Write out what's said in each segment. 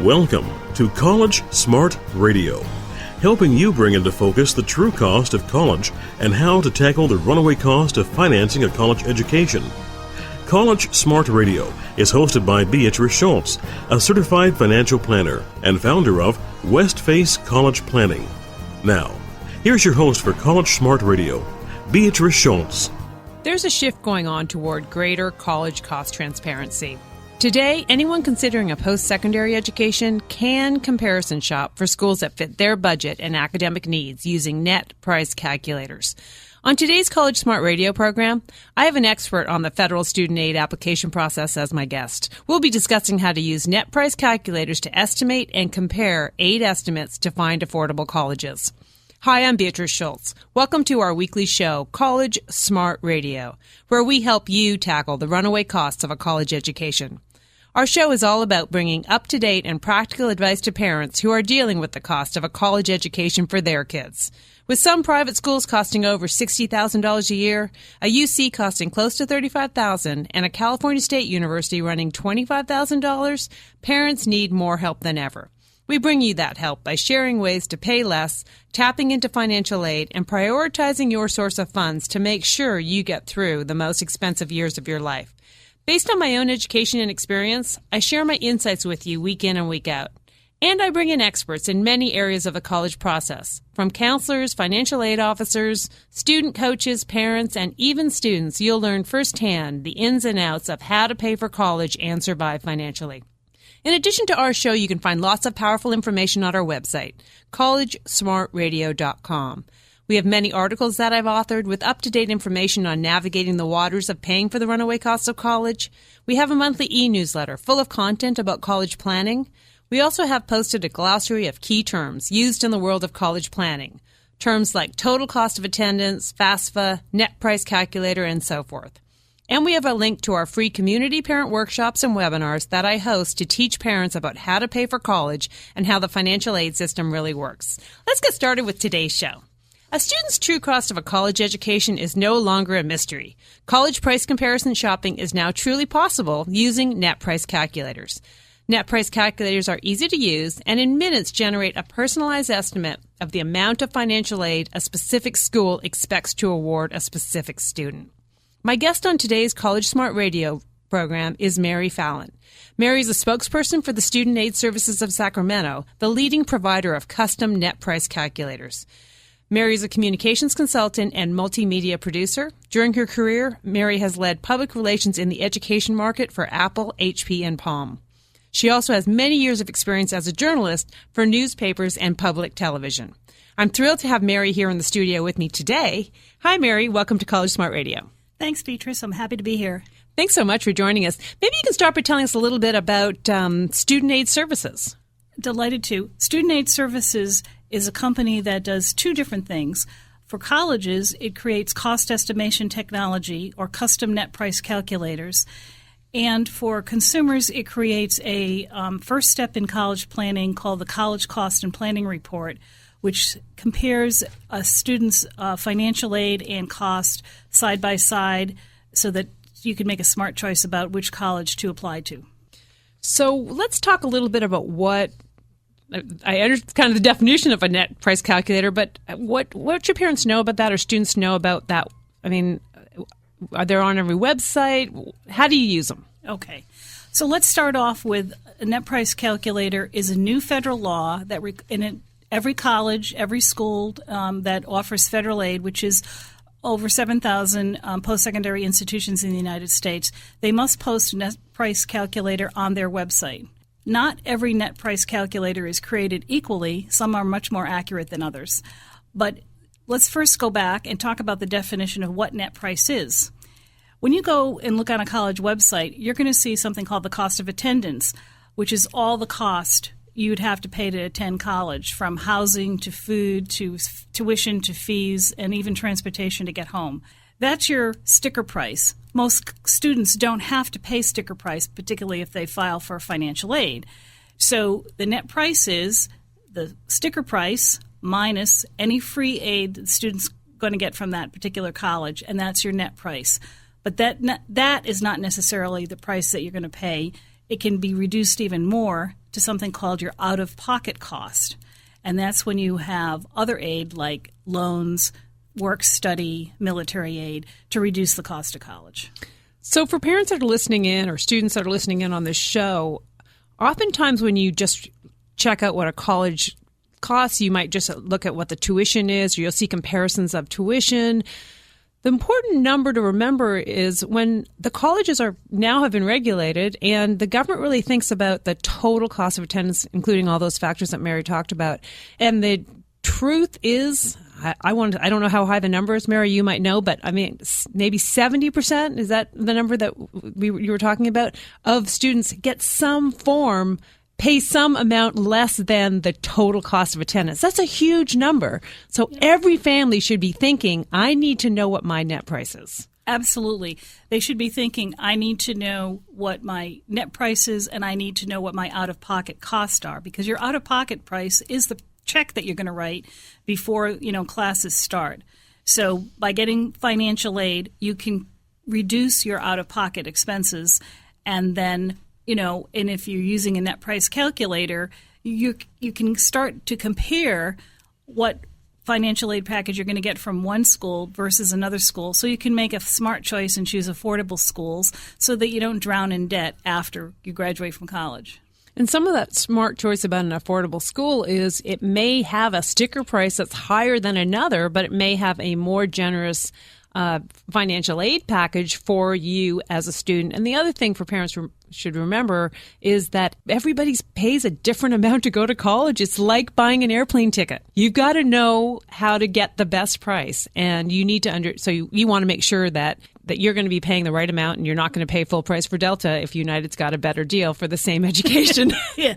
Welcome to College Smart Radio, helping you bring into focus the true cost of college and how to tackle the runaway cost of financing a college education. College Smart Radio is hosted by Beatrice Schultz, a certified financial planner and founder of Westface College Planning. Now, here's your host for College Smart Radio, Beatrice Schultz. There's a shift going on toward greater college cost transparency. Today, anyone considering a post-secondary education can comparison shop for schools that fit their budget and academic needs using net price calculators. On today's College Smart Radio program, I have an expert on the federal student aid application process as my guest. We'll be discussing how to use net price calculators to estimate and compare aid estimates to find affordable colleges. Hi, I'm Beatrice Schultz. Welcome to our weekly show, College Smart Radio, where we help you tackle the runaway costs of a college education. Our show is all about bringing up-to-date and practical advice to parents who are dealing with the cost of a college education for their kids. With some private schools costing over $60,000 a year, a UC costing close to $35,000, and a California State University running $25,000, parents need more help than ever. We bring you that help by sharing ways to pay less, tapping into financial aid, and prioritizing your source of funds to make sure you get through the most expensive years of your life. Based on my own education and experience, I share my insights with you week in and week out. And I bring in experts in many areas of the college process, from counselors, financial aid officers, student coaches, parents, and even students. You'll learn firsthand the ins and outs of how to pay for college and survive financially. In addition to our show, you can find lots of powerful information on our website, collegesmartradio.com. We have many articles that I've authored with up-to-date information on navigating the waters of paying for the runaway costs of college. We have a monthly e-newsletter full of content about college planning. We also have posted a glossary of key terms used in the world of college planning. Terms like total cost of attendance, FAFSA, net price calculator, and so forth. And we have a link to our free community parent workshops and webinars that I host to teach parents about how to pay for college and how the financial aid system really works. Let's get started with today's show. A student's true cost of a college education is no longer a mystery. College price comparison shopping is now truly possible using net price calculators. Net price calculators are easy to use and in minutes generate a personalized estimate of the amount of financial aid a specific school expects to award a specific student. My guest on today's College Smart Radio program is Mary Fallon. Mary is a spokesperson for the Student Aid Services of Sacramento, the leading provider of custom net price calculators. Mary is a communications consultant and multimedia producer. During her career, Mary has led public relations in the education market for Apple, HP, and Palm. She also has many years of experience as a journalist for newspapers and public television. I'm thrilled to have Mary here in the studio with me today. Hi, Mary. Welcome to College Smart Radio. Thanks, Beatrice. I'm happy to be here. Thanks so much for joining us. Maybe you can start by telling us a little bit about Student Aid Services. Delighted to. Student Aid Services is a company that does two different things. For colleges, it creates cost estimation technology or custom net price calculators. And for consumers, it creates a first step in college planning called the College Cost and Planning Report, which compares a student's financial aid and cost side by side so that you can make a smart choice about which college to apply to. So let's talk a little bit about what I understand kind of the definition of a net price calculator, but what should parents know about that or students know about that? I mean, are they on every website? How do you use them? Okay. So let's start off with a net price calculator is a new federal law that every college, every school that offers federal aid, which is over 7,000 post-secondary institutions in the United States, they must post a net price calculator on their website. Not every net price calculator is created equally. Some are much more accurate than others. But let's first go back and talk about the definition of what net price is. When you go and look on a college website, you're going to see something called the cost of attendance, which is all the cost you'd have to pay to attend college, from housing to food to tuition to fees and even transportation to get home. That's your sticker price. Most students don't have to pay sticker price, particularly if they file for financial aid. So the net price is the sticker price minus any free aid the student's going to get from that particular college, and that's your net price. But that is not necessarily the price that you're going to pay. It can be reduced even more to something called your out-of-pocket cost. And that's when you have other aid like loans, work study, military aid to reduce the cost of college. So for parents that are listening in or students that are listening in on this show, oftentimes when you just check out what a college costs, you might just look at what the tuition is, or you'll see comparisons of tuition. The important number to remember is when the colleges are now have been regulated and the government really thinks about the total cost of attendance, including all those factors that Mary talked about. And the truth is, I don't know how high the number is, Mary, you might know, but I mean, maybe 70%, is that the number that you were talking about, of students get some form, pay some amount less than the total cost of attendance. That's a huge number. So every family should be thinking, I need to know what my net price is. Absolutely. They should be thinking, I need to know what my net price is and I need to know what my out-of-pocket costs are, because your out-of-pocket price is the check that you're going to write before, classes start. So by getting financial aid, you can reduce your out-of-pocket expenses, and then, and if you're using a net price calculator, you can start to compare what financial aid package you're going to get from one school versus another school, so you can make a smart choice and choose affordable schools so that you don't drown in debt after you graduate from college. And some of that smart choice about an affordable school is it may have a sticker price that's higher than another, but it may have a more generous financial aid package for you as a student. And the other thing for parents should remember is that everybody pays a different amount to go to college. It's like buying an airplane ticket. You've got to know how to get the best price, and you need to so you want to make sure that you're going to be paying the right amount, and you're not going to pay full price for Delta if United's got a better deal for the same education. Yeah,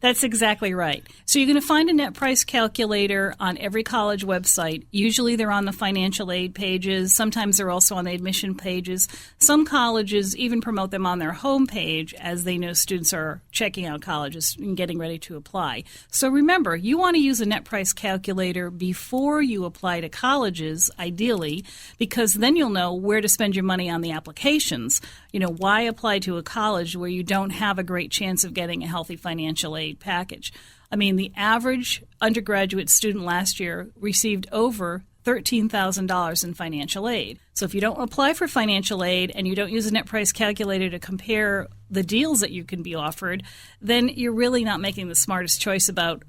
that's exactly right. So you're going to find a net price calculator on every college website. Usually they're on the financial aid pages. Sometimes they're also on the admission pages. Some colleges even promote them on their homepage, as they know students are checking out colleges and getting ready to apply. So remember, you want to use a net price calculator before you apply to colleges, ideally, because then you'll know where to spend your money on the applications. Why apply to a college where you don't have a great chance of getting a healthy financial aid package? I mean, the average undergraduate student last year received over $13,000 in financial aid. So if you don't apply for financial aid and you don't use a net price calculator to compare the deals that you can be offered, then you're really not making the smartest choice about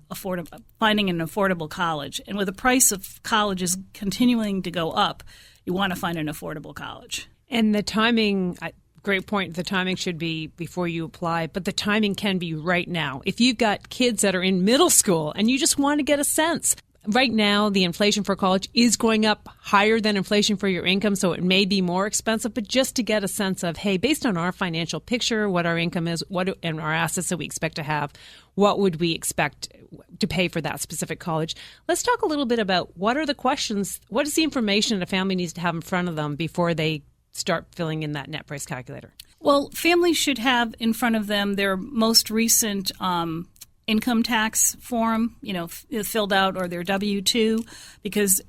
finding an affordable college. And with the price of colleges continuing to go up, you want to find an affordable college. And the timing, great point, the timing should be before you apply, but the timing can be right now. If you've got kids that are in middle school and you just want to get a sense, right now the inflation for college is going up higher than inflation for your income, so it may be more expensive, but just to get a sense of, hey, based on our financial picture, what our income is, and our assets that we expect to have, what would we expect to pay for that specific college? Let's talk a little bit about what are the questions, what is the information a family needs to have in front of them before they start filling in that net price calculator? Well, families should have in front of them their most recent income tax form, filled out, or their W-2, because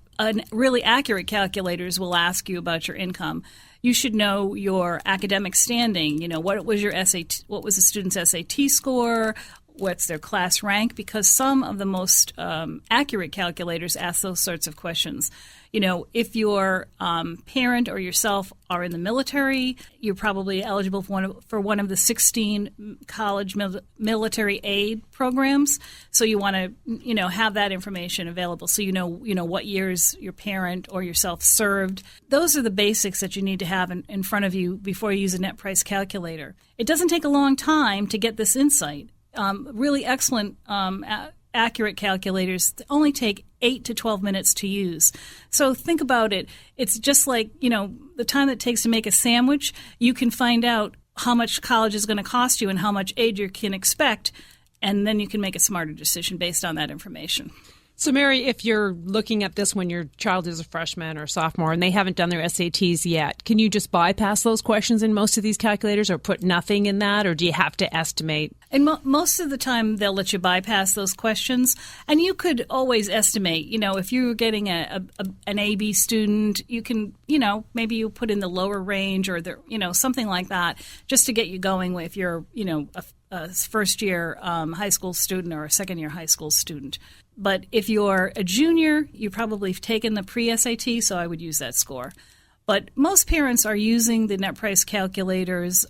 really accurate calculators will ask you about your income. You should know your academic standing. What was your SAT? What was the student's SAT score? What's their class rank? Because some of the most accurate calculators ask those sorts of questions. If your parent or yourself are in the military, you're probably eligible for one of the 16 college military aid programs. So you want to, have that information available, so you know what years your parent or yourself served. Those are the basics that you need to have in front of you before you use a net price calculator. It doesn't take a long time to get this insight. Really excellent accurate calculators only take 8 to 12 minutes to use. So think about it. It's just like, the time it takes to make a sandwich. You can find out how much college is going to cost you and how much aid you can expect, and then you can make a smarter decision based on that information. So, Mary, if you're looking at this when your child is a freshman or sophomore and they haven't done their SATs yet, can you just bypass those questions in most of these calculators, or put nothing in that, or do you have to estimate? And most of the time they'll let you bypass those questions, and you could always estimate. If you're getting an AB student, you can, maybe you put in the lower range or something like that, just to get you going. If you're, first-year high school student or a second-year high school student. But if you're a junior, you probably have taken the pre-SAT, so I would use that score. But most parents are using the net price calculators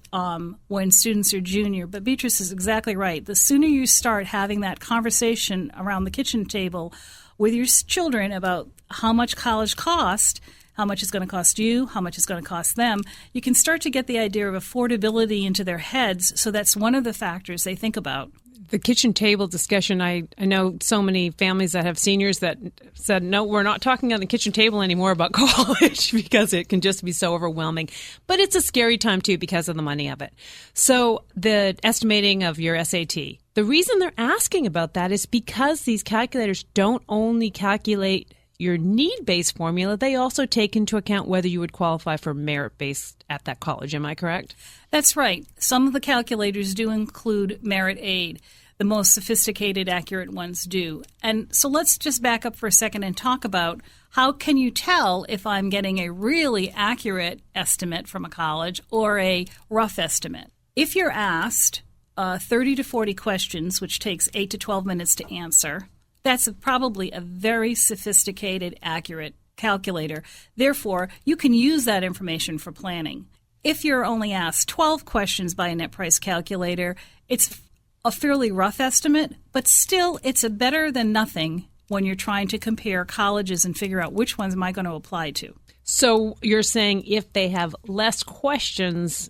when students are junior. But Beatrice is exactly right. The sooner you start having that conversation around the kitchen table with your children about how much college costs, how much it's going to cost you, how much it's going to cost them, you can start to get the idea of affordability into their heads. So that's one of the factors they think about. The kitchen table discussion, I know so many families that have seniors that said, no, we're not talking on the kitchen table anymore about college because it can just be so overwhelming. But it's a scary time, too, because of the money of it. So the estimating of your SAT, the reason they're asking about that is because these calculators don't only calculate your need-based formula, they also take into account whether you would qualify for merit-based at that college. Am I correct? That's right. Some of the calculators do include merit aid. The most sophisticated, accurate ones do. And so let's just back up for a second and talk about how can you tell if I'm getting a really accurate estimate from a college or a rough estimate. If you're asked 30 to 40 questions, which takes 8 to 12 minutes to answer, that's probably a very sophisticated, accurate calculator. Therefore, you can use that information for planning. If you're only asked 12 questions by a net price calculator, it's a fairly rough estimate, but still it's a better than nothing when you're trying to compare colleges and figure out which ones am I going to apply to. So you're saying if they have less questions,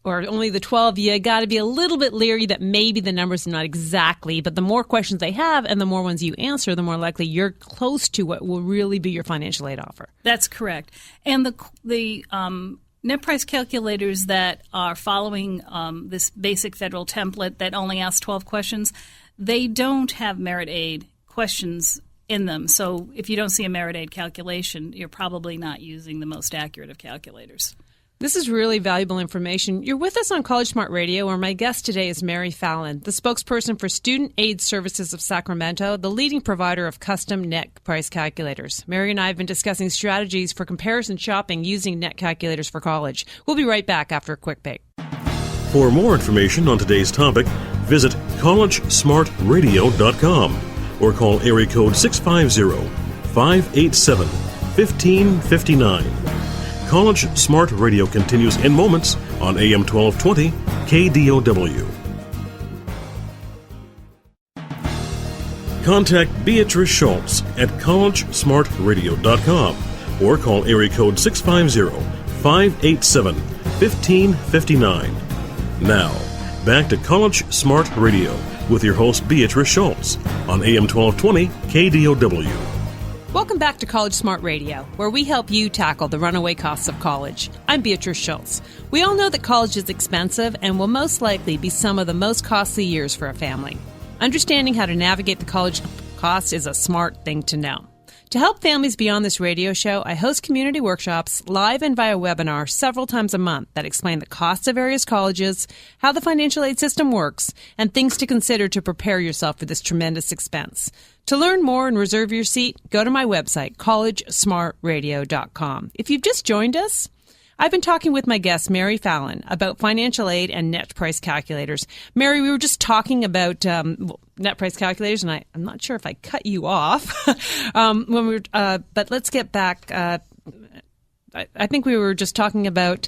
or only the 12, you got to be a little bit leery that maybe the numbers are not exactly, but the more questions they have and the more ones you answer, the more likely you're close to what will really be your financial aid offer. That's correct. And the net price calculators that are following this basic federal template that only asks 12 questions, they don't have merit aid questions in them. So if you don't see a merit aid calculation, you're probably not using the most accurate of calculators. This is really valuable information. You're with us on College Smart Radio, where my guest today is Mary Fallon, the spokesperson for Student Aid Services of Sacramento, the leading provider of custom net price calculators. Mary and I have been discussing strategies for comparison shopping using net calculators for college. We'll be right back after a quick break. For more information on today's topic, visit collegesmartradio.com or call area code 650-587-1559. College Smart Radio continues in moments on AM 1220 KDOW. Contact Beatrice Schultz at collegesmartradio.com or call area code 650-587-1559. Now, back to College Smart Radio with your host Beatrice Schultz on AM 1220 KDOW. Welcome back to College Smart Radio, where we help you tackle the runaway costs of college. I'm Beatrice Schultz. We all know that college is expensive and will most likely be some of the most costly years for a family. Understanding how to navigate the college costs is a smart thing to know. To help families be on this radio show, I host community workshops live and via webinar several times a month that explain the costs of various colleges, how the financial aid system works, and things to consider to prepare yourself for this tremendous expense. To learn more and reserve your seat, go to my website, collegesmartradio.com. If you've just joined us, I've been talking with my guest, Mary Fallon, about financial aid and net price calculators. Mary, we were just talking about net price calculators, and I'm not sure if I cut you off. But let's get back. I think we were just talking about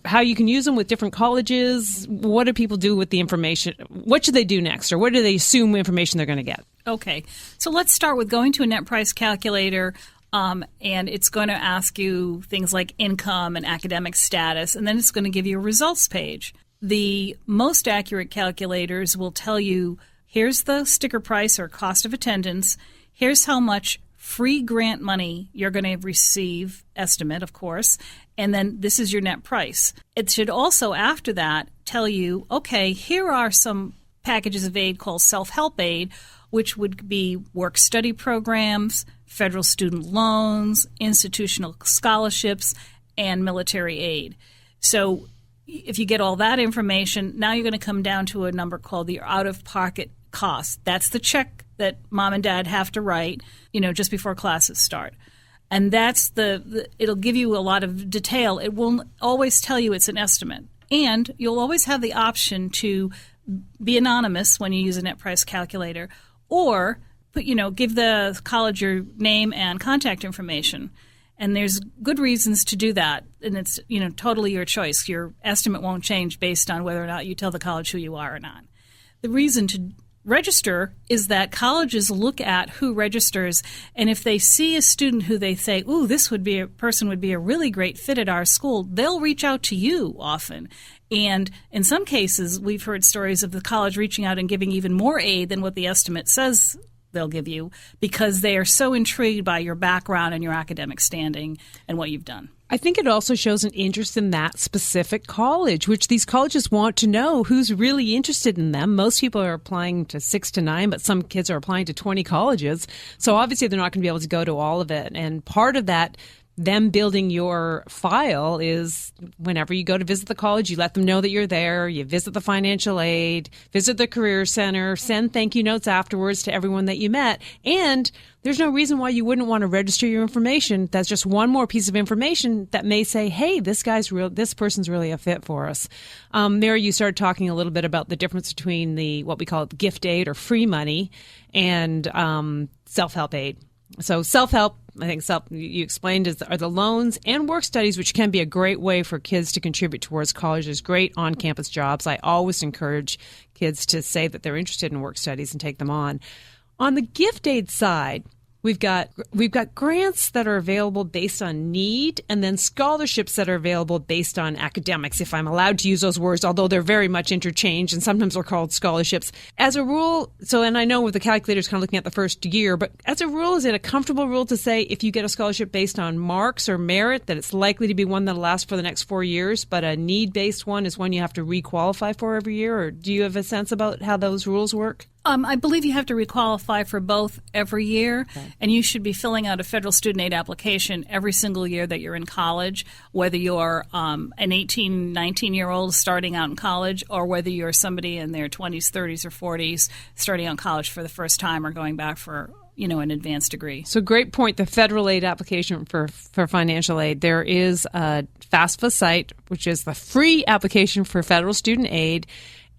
how you can use them with different colleges. What do people do with the information? What should they do next, or what do they assume information they're going to get? Okay, so let's start with going to a net price calculator. And it's going to ask you things like income and academic status, and then it's going to give you a results page. The most accurate calculators will tell you, here's the sticker price or cost of attendance, here's how much free grant money you're going to receive, estimate, of course, and then this is your net price. It should also, after that, tell you, okay, here are some packages of aid called self-help aid, which would be work-study programs, federal student loans, institutional scholarships, and military aid. So if you get all that information, now you're going to come down to a number called the out-of-pocket cost. That's the check that mom and dad have to write, just before classes start. And that's it'll give you a lot of detail. It will always tell you it's an estimate. And you'll always have the option to be anonymous when you use a net price calculator, or give the college your name and contact information. And there's good reasons to do that, and it's totally your choice. Your estimate won't change based on whether or not you tell the college who you are or not. The reason to register is that colleges look at who registers, and if they see a student who they say, "Ooh, this person would be a really great fit at our school," they'll reach out to you often. And in some cases, we've heard stories of the college reaching out and giving even more aid than what the estimate says they'll give you, because they are so intrigued by your background and your academic standing and what you've done. I think it also shows an interest in that specific college, which these colleges want to know who's really interested in them. Most people are applying to 6 to 9, but some kids are applying to 20 colleges. So obviously they're not going to be able to go to all of it. And part of that, them building your file, is whenever you go to visit the college, you let them know that you're there, you visit the financial aid, visit the career center, send thank you notes afterwards to everyone that you met. And there's no reason why you wouldn't want to register your information. That's just one more piece of information that may say, hey, this person's really a fit for us. Mary, you started talking a little bit about the difference between what we call gift aid or free money and self-help aid. So self-help, I think you explained, are the loans and work studies, which can be a great way for kids to contribute towards college. There's great on-campus jobs. I always encourage kids to say that they're interested in work studies and take them on. On the gift aid side, we've got grants that are available based on need, and then scholarships that are available based on academics, if I'm allowed to use those words, although they're very much interchanged, and sometimes they're called scholarships. As a rule, and I know with the calculators kind of looking at the first year, but as a rule, is it a comfortable rule to say if you get a scholarship based on marks or merit, that it's likely to be one that'll last for the next 4 years, but a need-based one is one you have to re-qualify for every year? Or do you have a sense about how those rules work? I believe you have to requalify for both every year, and you should be filling out a federal student aid application every single year that you're in college, whether you're an 18, 19-year-old starting out in college, or whether you're somebody in their 20s, 30s, or 40s starting out in college for the first time or going back for an advanced degree. So great point. The federal aid application for financial aid, there is a FAFSA site, which is the free application for federal student aid,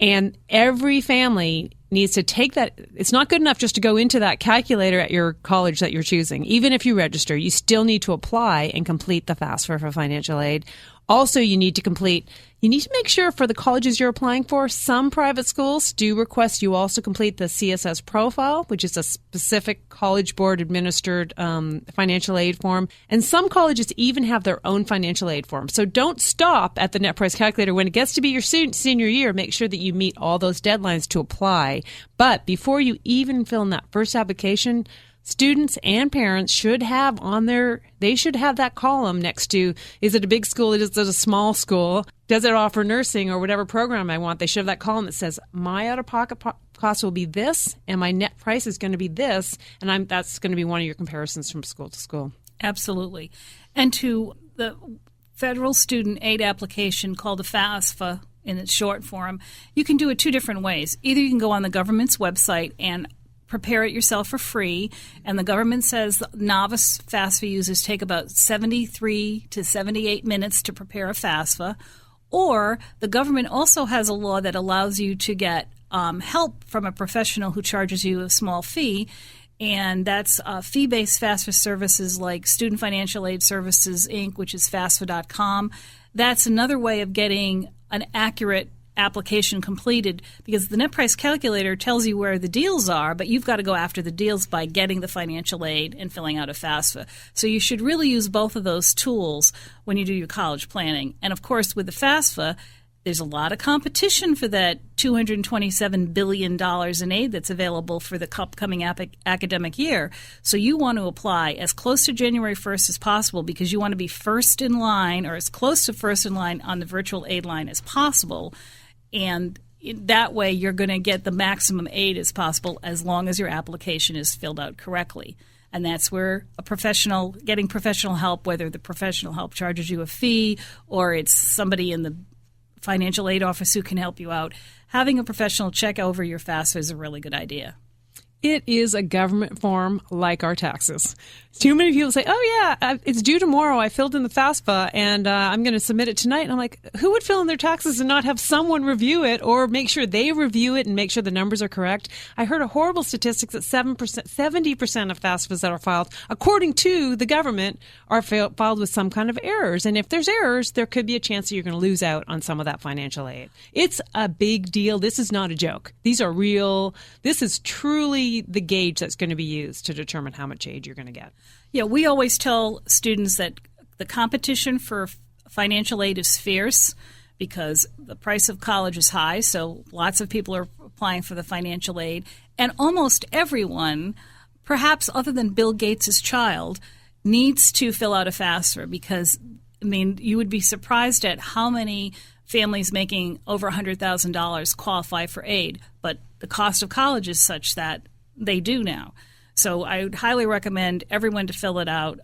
and every family needs to take that. It's not good enough just to go into that calculator at your college that you're choosing. Even if you register, you still need to apply and complete the FAFSA for financial aid. Also, you need to make sure for the colleges you're applying for, some private schools do request you also complete the CSS profile, which is a specific college board administered financial aid form. And some colleges even have their own financial aid form. So don't stop at the net price calculator. When it gets to be your senior year, make sure that you meet all those deadlines to apply. But before you even fill in that first application, students and parents should have that column next to, is it a big school? Is it a small school? Does it offer nursing or whatever program I want? They should have that column that says, my out-of-pocket cost will be this, and my net price is going to be this, and that's going to be one of your comparisons from school to school. Absolutely. And to the federal student aid application called the FAFSA in its short form, you can do it 2 different ways. Either you can go on the government's website and prepare it yourself for free, and the government says novice FAFSA users take about 73 to 78 minutes to prepare a FAFSA, or the government also has a law that allows you to get help from a professional who charges you a small fee, and that's fee-based FAFSA services like Student Financial Aid Services, Inc., which is FAFSA.com. That's another way of getting an accurate application completed, because the net price calculator tells you where the deals are, but you've got to go after the deals by getting the financial aid and filling out a FAFSA. So you should really use both of those tools when you do your college planning. And of course, with the FAFSA, there's a lot of competition for that $227 billion in aid that's available for the upcoming academic year. So you want to apply as close to January 1st as possible, because you want to be first in line, or as close to first in line on the virtual aid line as possible. And that way you're going to get the maximum aid as possible as long as your application is filled out correctly. And that's where getting professional help, whether the professional help charges you a fee or it's somebody in the financial aid office who can help you out, having a professional check over your FAFSA is a really good idea. It is a government form like our taxes. Too many people say, oh, yeah, it's due tomorrow. I filled in the FAFSA and I'm going to submit it tonight. And I'm like, who would fill in their taxes and not have someone review it or make sure they review it and make sure the numbers are correct? I heard a horrible statistics that 70% of FAFSAs that are filed, according to the government, are filed with some kind of errors. And if there's errors, there could be a chance that you're going to lose out on some of that financial aid. It's a big deal. This is not a joke. These are real. This is truly the gauge that's going to be used to determine how much aid you're going to get. Yeah, we always tell students that the competition for financial aid is fierce because the price of college is high, so lots of people are applying for the financial aid. And almost everyone, perhaps other than Bill Gates' child, needs to fill out a FAFSA because, I mean, you would be surprised at how many families making over $100,000 qualify for aid, but the cost of college is such that they do now. So I would highly recommend everyone to fill it out,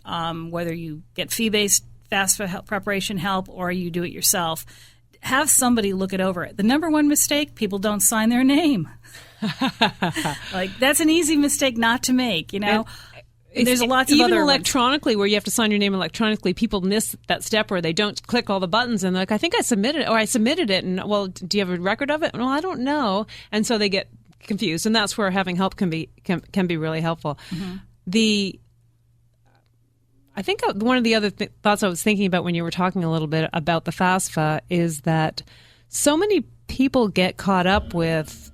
whether you get fee-based FAFSA preparation help or you do it yourself. Have somebody look it over. The number one mistake, people don't sign their name. Like, that's an easy mistake not to make, you know. There's lots of other even electronically where you have to sign your name electronically, people miss that step where they don't click all the buttons and they're like, I think I submitted it, or I submitted it, and well, do you have a record of it? Well, I don't know. And so they get confused, and that's where having help can be really helpful. Mm-hmm. I think one of the other thoughts I was thinking about when you were talking a little bit about the FAFSA is that so many people get caught up with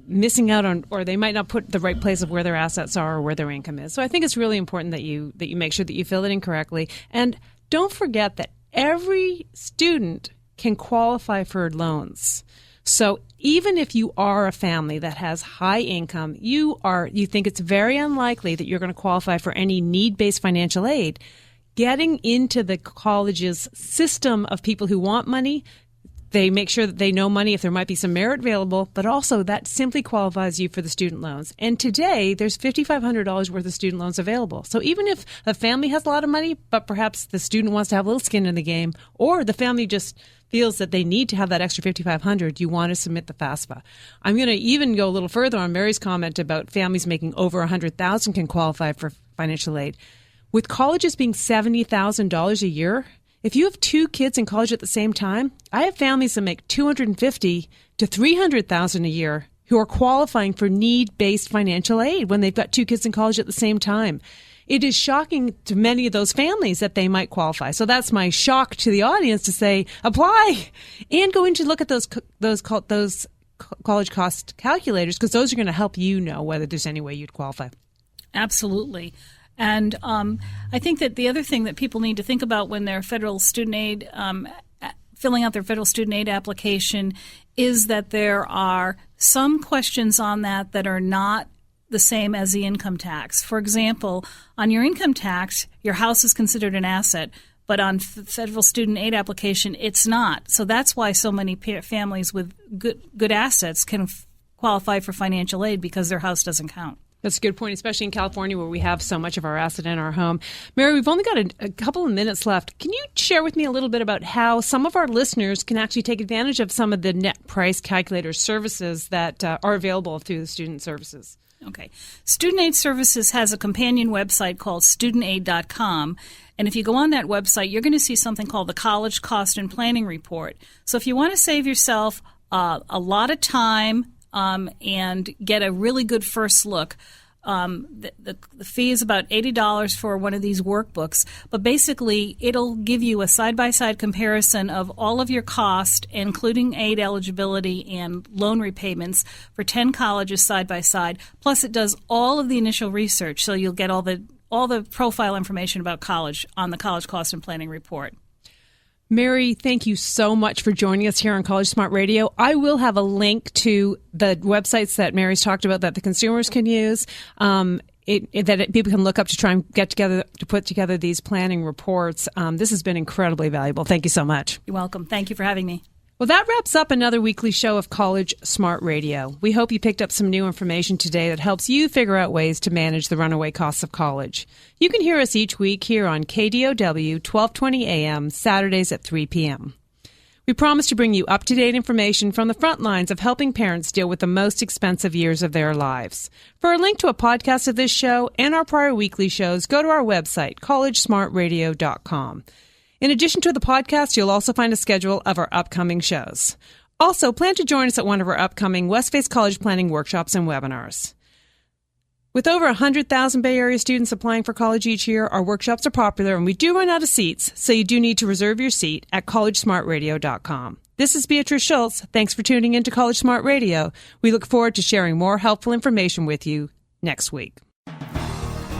missing out on, or they might not put the right place of where their assets are or where their income is. So I think it's really important that you make sure that you fill it in correctly, and don't forget that every student can qualify for loans. So even if you are a family that has high income, you think it's very unlikely that you're going to qualify for any need-based financial aid. Getting into the college's system of people who want money, they make sure that they know money if there might be some merit available, but also that simply qualifies you for the student loans. And today, there's $5,500 worth of student loans available. So even if a family has a lot of money, but perhaps the student wants to have a little skin in the game, or the family just feels that they need to have that extra $5,500, you want to submit the FAFSA. I'm going to even go a little further on Mary's comment about families making over $100,000 can qualify for financial aid. With colleges being $70,000 a year, if you have two kids in college at the same time, I have families that make $250,000 to $300,000 a year who are qualifying for need-based financial aid when they've got two kids in college at the same time. It is shocking to many of those families that they might qualify. So that's my shock to the audience to say, apply and go in to look at those college cost calculators, because those are going to help you know whether there's any way you'd qualify. Absolutely. And I think that the other thing that people need to think about when they're federal student aid, filling out their federal student aid application, is that there are some questions on that are not the same as the income tax. For example, on your income tax, your house is considered an asset, but on federal student aid application, it's not. So that's why so many families with good assets can qualify for financial aid, because their house doesn't count. That's a good point, especially in California where we have so much of our asset in our home. Mary, we've only got a couple of minutes left. Can you share with me a little bit about how some of our listeners can actually take advantage of some of the net price calculator services that are available through the student services? Okay. Student Aid Services has a companion website called studentaid.com. And if you go on that website, you're going to see something called the College Cost and Planning Report. So if you want to save yourself a lot of time and get a really good first look, the fee is about $80 for one of these workbooks, but basically it'll give you a side-by-side comparison of all of your cost, including aid eligibility and loan repayments for 10 colleges side-by-side, plus it does all of the initial research, so you'll get all the profile information about college on the College Cost and Planning Report. Mary, thank you so much for joining us here on College Smart Radio. I will have a link to the websites that Mary's talked about that the consumers can use, that people can look up to try and put together these planning reports. This has been incredibly valuable. Thank you so much. You're welcome. Thank you for having me. Well, that wraps up another weekly show of College Smart Radio. We hope you picked up some new information today that helps you figure out ways to manage the runaway costs of college. You can hear us each week here on KDOW 1220 AM, Saturdays at 3 p.m. We promise to bring you up-to-date information from the front lines of helping parents deal with the most expensive years of their lives. For a link to a podcast of this show and our prior weekly shows, go to our website, collegesmartradio.com. In addition to the podcast, you'll also find a schedule of our upcoming shows. Also, plan to join us at one of our upcoming Westface College Planning workshops and webinars. With over 100,000 Bay Area students applying for college each year, our workshops are popular and we do run out of seats, so you do need to reserve your seat at collegesmartradio.com. This is Beatrice Schultz. Thanks for tuning in to College Smart Radio. We look forward to sharing more helpful information with you next week.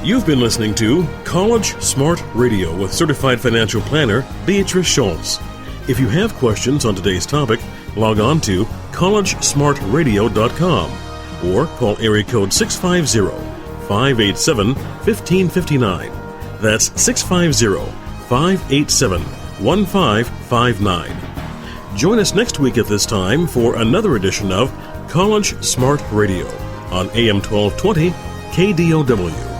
You've been listening to College Smart Radio with certified financial planner Beatrice Schultz. If you have questions on today's topic, log on to collegesmartradio.com. or call area code 650-587-1559. That's 650-587-1559. Join us next week at this time for another edition of College Smart Radio on AM 1220 KDOW.